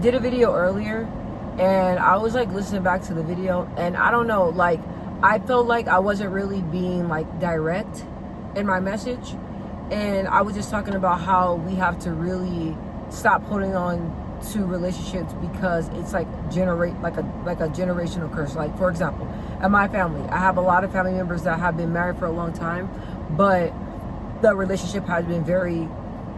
did a video earlier, and I was like listening back to the video, and I don't know, like I felt like I wasn't really being like direct in my message, and I was just talking about how we have to really stop holding on to relationships because it's like a generational curse. Like, for example, in my family, I have a lot of family members that have been married for a long time, but the relationship has been very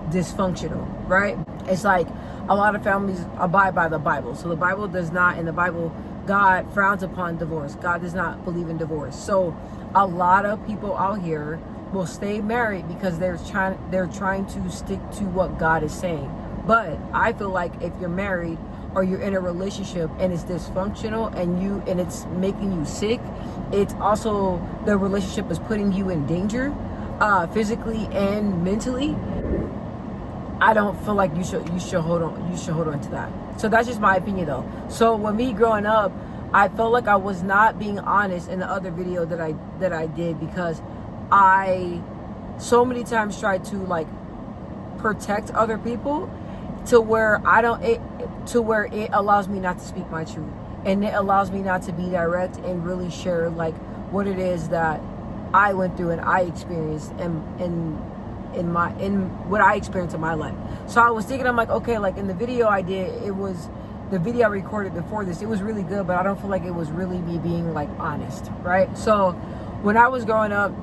dysfunctional, right? It's like a lot of families abide by the Bible. So the Bible does not, in the Bible, God frowns upon divorce. God does not believe in divorce. So a lot of people out here will stay married because they're trying to stick to what God is saying. But I feel like if you're married or you're in a relationship and it's dysfunctional and it's making you sick, it's also, the relationship is putting you in danger, physically and mentally. I don't feel like you should hold on to that. So that's just my opinion though. So with me growing up, I felt like I was not being honest in the other video that I did, because I so many times tried to like protect other people to where it allows me not to speak my truth, and it allows me not to be direct and really share like what it is that I went through and I experienced in what I experienced in my life. So I was thinking, I'm like, okay, like in the video I did, the video I recorded before this, it was really good, but I don't feel like it was really me being like honest, right? So when I was growing up,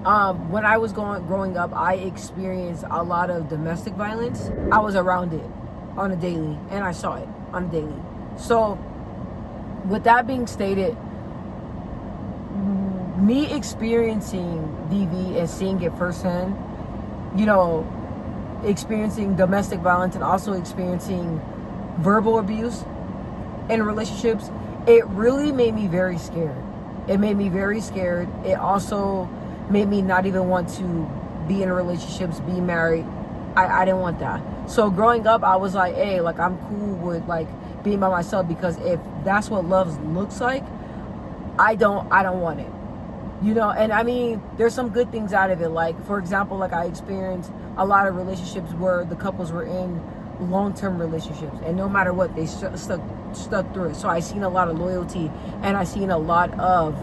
I experienced a lot of domestic violence. I was around it on a daily, and I saw it on a daily. So with that being stated, me experiencing DV and seeing it firsthand, you know, experiencing domestic violence and also experiencing verbal abuse in relationships, it really made me very scared. It made me very scared. It also made me not even want to be in relationships, be married. I didn't want that. So growing up, I was like, hey, like I'm cool with like being by myself, because if that's what love looks like, I don't want it. You know, and I mean, there's some good things out of it. Like, for example, like I experienced a lot of relationships where the couples were in long-term relationships, and no matter what, they stuck through it. So I seen a lot of loyalty, and I seen a lot of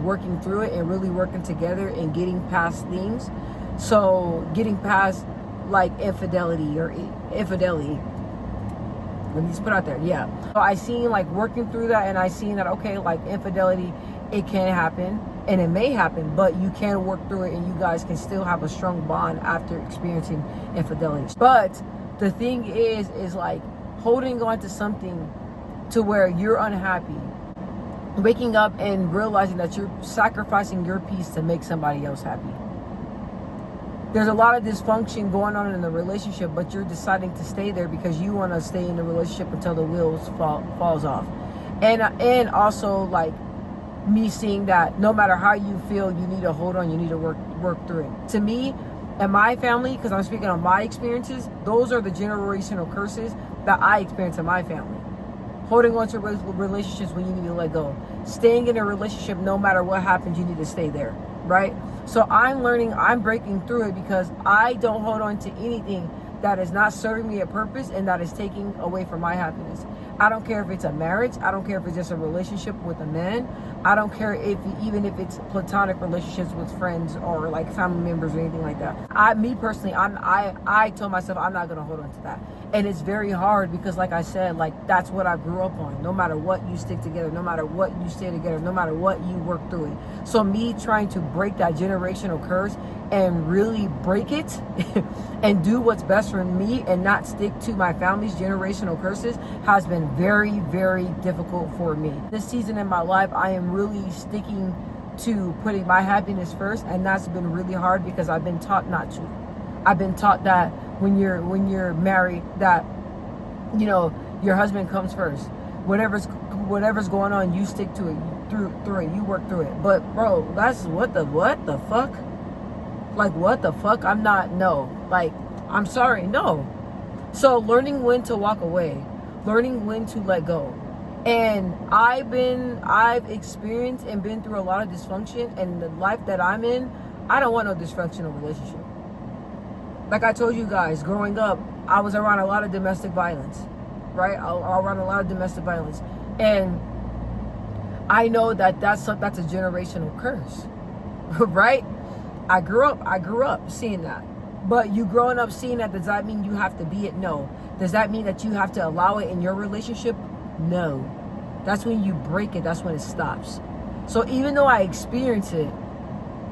working through it and really working together and getting past things. So getting past like infidelity. Let me just put out there, yeah. So I seen like working through that, and I seen that, okay, like infidelity, it can happen and it may happen, but you can work through it and you guys can still have a strong bond after experiencing infidelity. But the thing is like holding on to something to where you're unhappy, waking up and realizing that you're sacrificing your peace to make somebody else happy. There's a lot of dysfunction going on in the relationship, but you're deciding to stay there because you want to stay in the relationship until the wheels falls off. And also like me seeing that no matter how you feel, you need to hold on, you need to work through it. To me and my family, because I'm speaking on my experiences, those are the generational curses that I experienced in my family. Holding on to relationships when you need to let go. Staying in a relationship, no matter what happens, you need to stay there, right? So I'm breaking through it because I don't hold on to anything that is not serving me a purpose and that is taking away from my happiness. I don't care if it's a marriage. I don't care if it's just a relationship with a man. I don't care even if it's platonic relationships with friends or like family members or anything like that. I told myself I'm not gonna hold on to that. And it's very hard because, like I said, like that's what I grew up on. No matter what, you stick together. No matter what, you stay together. No matter what, you work through it. So me trying to break that generational curse and really break it and do what's best for me and not stick to my family's generational curses has been very, very difficult for me. This season in my life, I am really sticking to putting my happiness first, and that's been really hard because I've been taught not to. I've been taught that when you're married, that, you know, your husband comes first. Whatever's going on, you stick to it, through it, you work through it. But bro, that's what the fuck? Like, what the fuck? I'm sorry, no. So learning when to walk away, learning when to let go. And I've experienced and been through a lot of dysfunction, and the life that I'm in, I don't want no dysfunctional relationship. Like I told you guys, growing up, I was around a lot of domestic violence, right? Around a lot of domestic violence. And I know that that's a generational curse, right? I grew up seeing that. But you growing up seeing that, does that mean you have to be it? No. Does that mean that you have to allow it in your relationship? No. That's when you break it. That's when it stops. So even though I experience it,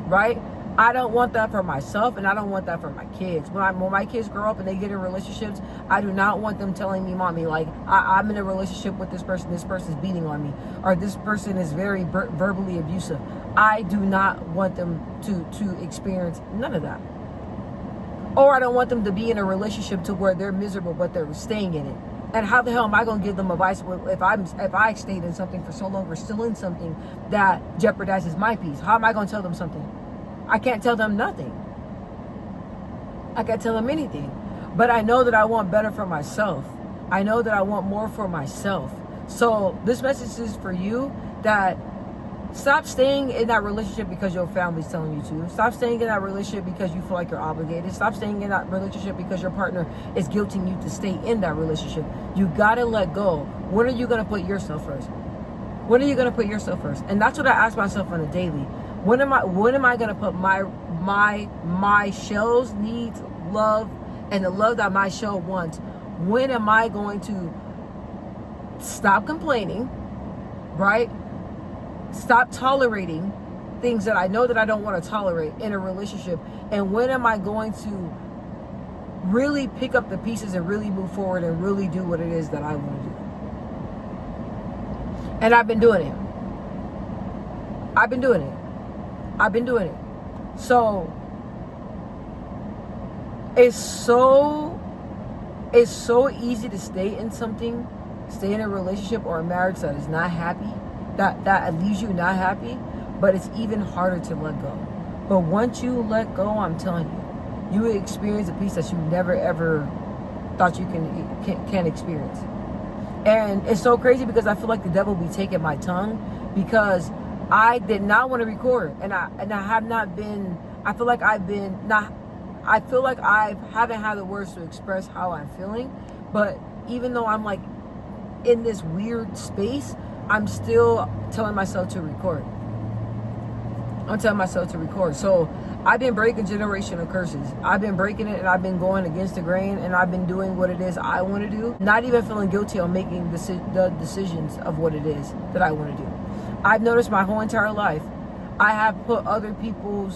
right? I don't want that for myself, and I don't want that for my kids. When my kids grow up and they get in relationships, I do not want them telling me, mommy, like, I'm in a relationship with this person's beating on me, or this person is very verbally abusive. I do not want them to experience none of that. Or I don't want them to be in a relationship to where they're miserable, but they're staying in it. And how the hell am I going to give them advice if I stayed in something for so long, or still in something that jeopardizes my peace? How am I going to tell them something? I can't tell them nothing. I can't tell them anything. But I know that I want better for myself. I know that I want more for myself. So this message is for you, that stop staying in that relationship because your family's telling you to. Stop staying in that relationship because you feel like you're obligated. Stop staying in that relationship because your partner is guilting you to stay in that relationship. You gotta let go. When are you gonna put yourself first? When are you gonna put yourself first? And that's what I ask myself on a daily. When am I gonna put my shell's needs, love, and the love that my shell wants? When am I going to stop complaining, right? Stop tolerating things that I know that I don't want to tolerate in a relationship? And when am I going to really pick up the pieces and really move forward and really do what it is that I want to do? And I've been doing it. So it's so easy to stay in a relationship or a marriage that is not happy, that leaves you not happy, but it's even harder to let go. But once you let go, I'm telling you, you will experience a peace that you never ever thought you can experience. And it's so crazy because I feel like the devil be taking my tongue, because I did not want to record, and I have not been. I feel like I haven't had the words to express how I'm feeling. But even though I'm like in this weird space, I'm still telling myself to record. So I've been breaking generational curses. I've been breaking it, and I've been going against the grain, and I've been doing what it is I want to do. Not even feeling guilty on making the decisions of what it is that I want to do. I've noticed my whole entire life, I have put other people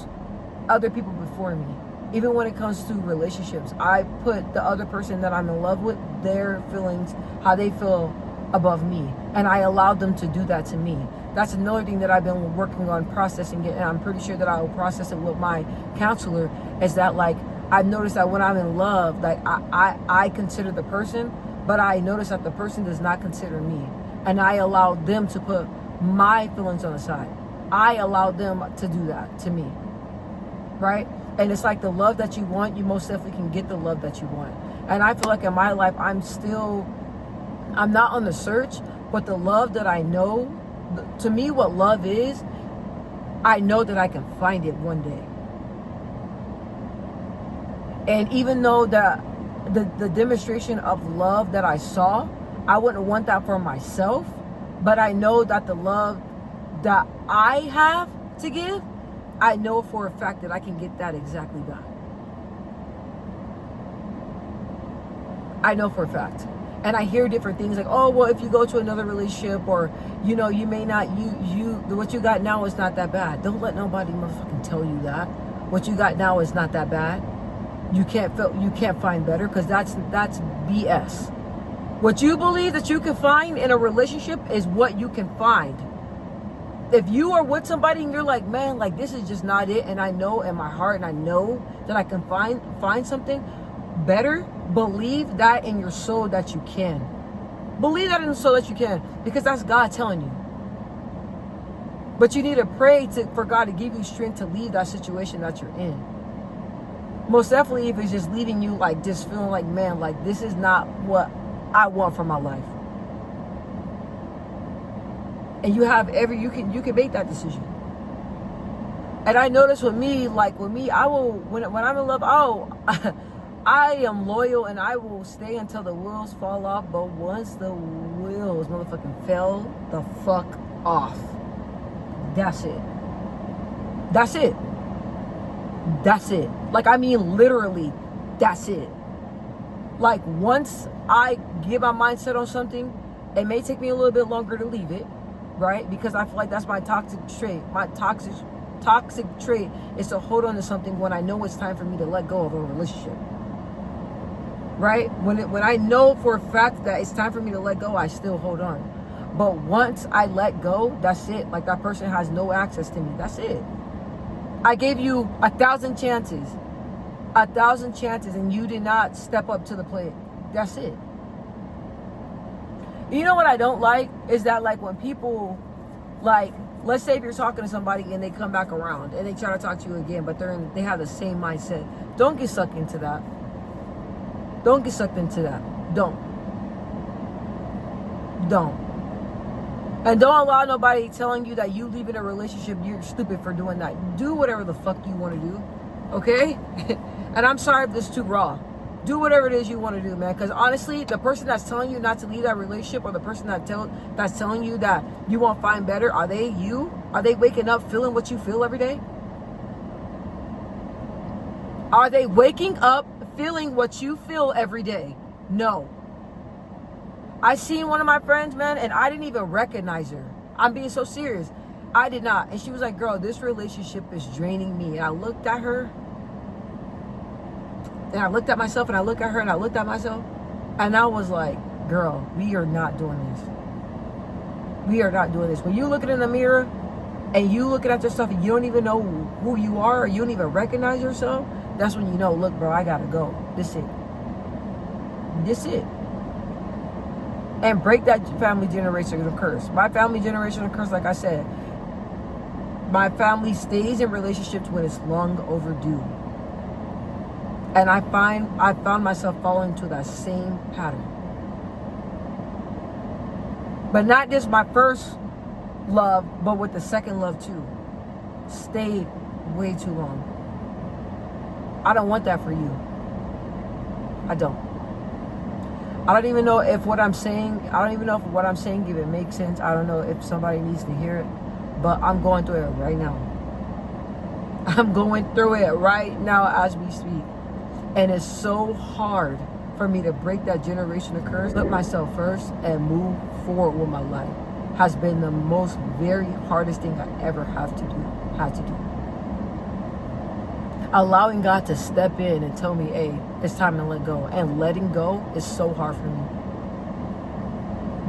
before me. Even when it comes to relationships, I put the other person that I'm in love with, their feelings, how they feel, above me. And I allowed them to do that to me. That's another thing that I've been working on processing it, and I'm pretty sure that I will process it with my counselor, is that, like, I've noticed that when I'm in love, like, I consider the person, but I notice that the person does not consider me. And I allow them to put my feelings on the side. I allow them to do that to me, right? And it's like the love that you want, you most definitely can get the love that you want. And I feel like in my life, I'm not on the search, but the love that I know, to me, what love is, I know that I can find it one day. And even though the demonstration of love that I saw, I wouldn't want that for myself, but I know that the love that I have to give, I know for a fact that I can get that exactly back. I know for a fact. And I hear different things like, oh, well, if you go to another relationship, or, you know, you may not, what you got now is not that bad. Don't let nobody motherfucking tell you that. What you got now is not that bad. You can't find better, because that's BS. What you believe that you can find in a relationship is what you can find. If you are with somebody and you're like, man, like, this is just not it, and I know in my heart, and I know that I can find something better, believe that in your soul that you can. Believe that in the soul that you can, because that's God telling you. But you need to pray for God to give you strength to leave that situation that you're in. Most definitely, if it's just leaving you like just feeling like, man, like, this is not what I want for my life. And you have you can make that decision. And I notice with me, I will, when I'm in love, I am loyal and I will stay until the wheels fall off. But once the wheels motherfucking fell the fuck off, that's it. That's it. That's it. Like, I mean, literally, that's it. Like, once I get my mindset on something, it may take me a little bit longer to leave it, right? Because I feel like that's my toxic trait. My toxic trait is to hold on to something when I know it's time for me to let go of a relationship, right? When I know for a fact that it's time for me to let go, I still hold on. But once I let go, that's it. Like, that person has no access to me. That's it. I gave you 1,000 chances. 1,000 chances, and you did not step up to the plate. That's it. You know what I don't like is that, like, when people, like, let's say if you're talking to somebody and they come back around and they try to talk to you again, but they have the same mindset. Don't get sucked into that. Don't get sucked into that. Don't. And don't allow nobody telling you that you leaving a relationship, you're stupid for doing that. Do whatever the fuck you want to do, okay? And I'm sorry if this is too raw. Do whatever it is you want to do, man. Because honestly, the person that's telling you not to leave that relationship, or the person that's telling you that you won't find better, are they you? Are they waking up feeling what you feel every day? Are they waking up feeling what you feel every day? No. I seen one of my friends, man, and I didn't even recognize her. I'm being so serious. I did not. And she was like, girl, this relationship is draining me. And I looked at her, and I looked at myself, and I looked at her, and I looked at myself, and I was like, girl, we are not doing this. We are not doing this. When you looking in the mirror and you looking at yourself and you don't even know who you are, or you don't even recognize yourself, that's when you know, look, bro, I gotta go. This it. This it. And break that family generational curse. My family generational curse, like I said, my family stays in relationships when it's long overdue. And I found myself falling into that same pattern. But not just my first love, but with the second love too. Stayed way too long. I don't want that for you. I don't. I don't even know if what I'm saying, even makes sense. I don't know if somebody needs to hear it, but I'm going through it right now. I'm going through it right now as we speak. And it's so hard for me to break that generational curse, put myself first, and move forward with my life. Has been the most very hardest thing I ever had to do. Allowing God to step in and tell me, hey, it's time to let go. And letting go is so hard for me.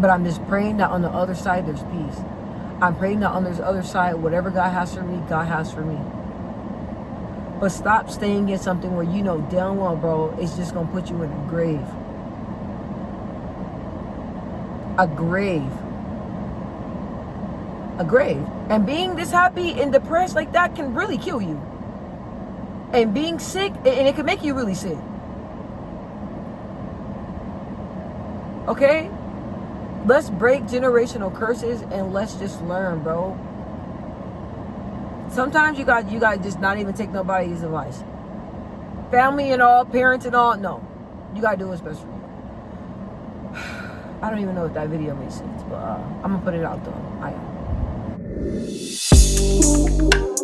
But I'm just praying that on the other side, there's peace. I'm praying that on the other side, whatever God has for me, God has for me. But stop staying in something where you know damn well, bro, it's just going to put you in a grave. A grave. A grave. And being this happy and depressed like that can really kill you. And being sick, and it can make you really sick. Okay? Let's break generational curses and let's just learn, bro. Sometimes you got just not even take nobody's advice. Family and all, parents and all, no. You got to do what's best for you. I don't even know if that video makes sense, but I'm going to put it out though. I am.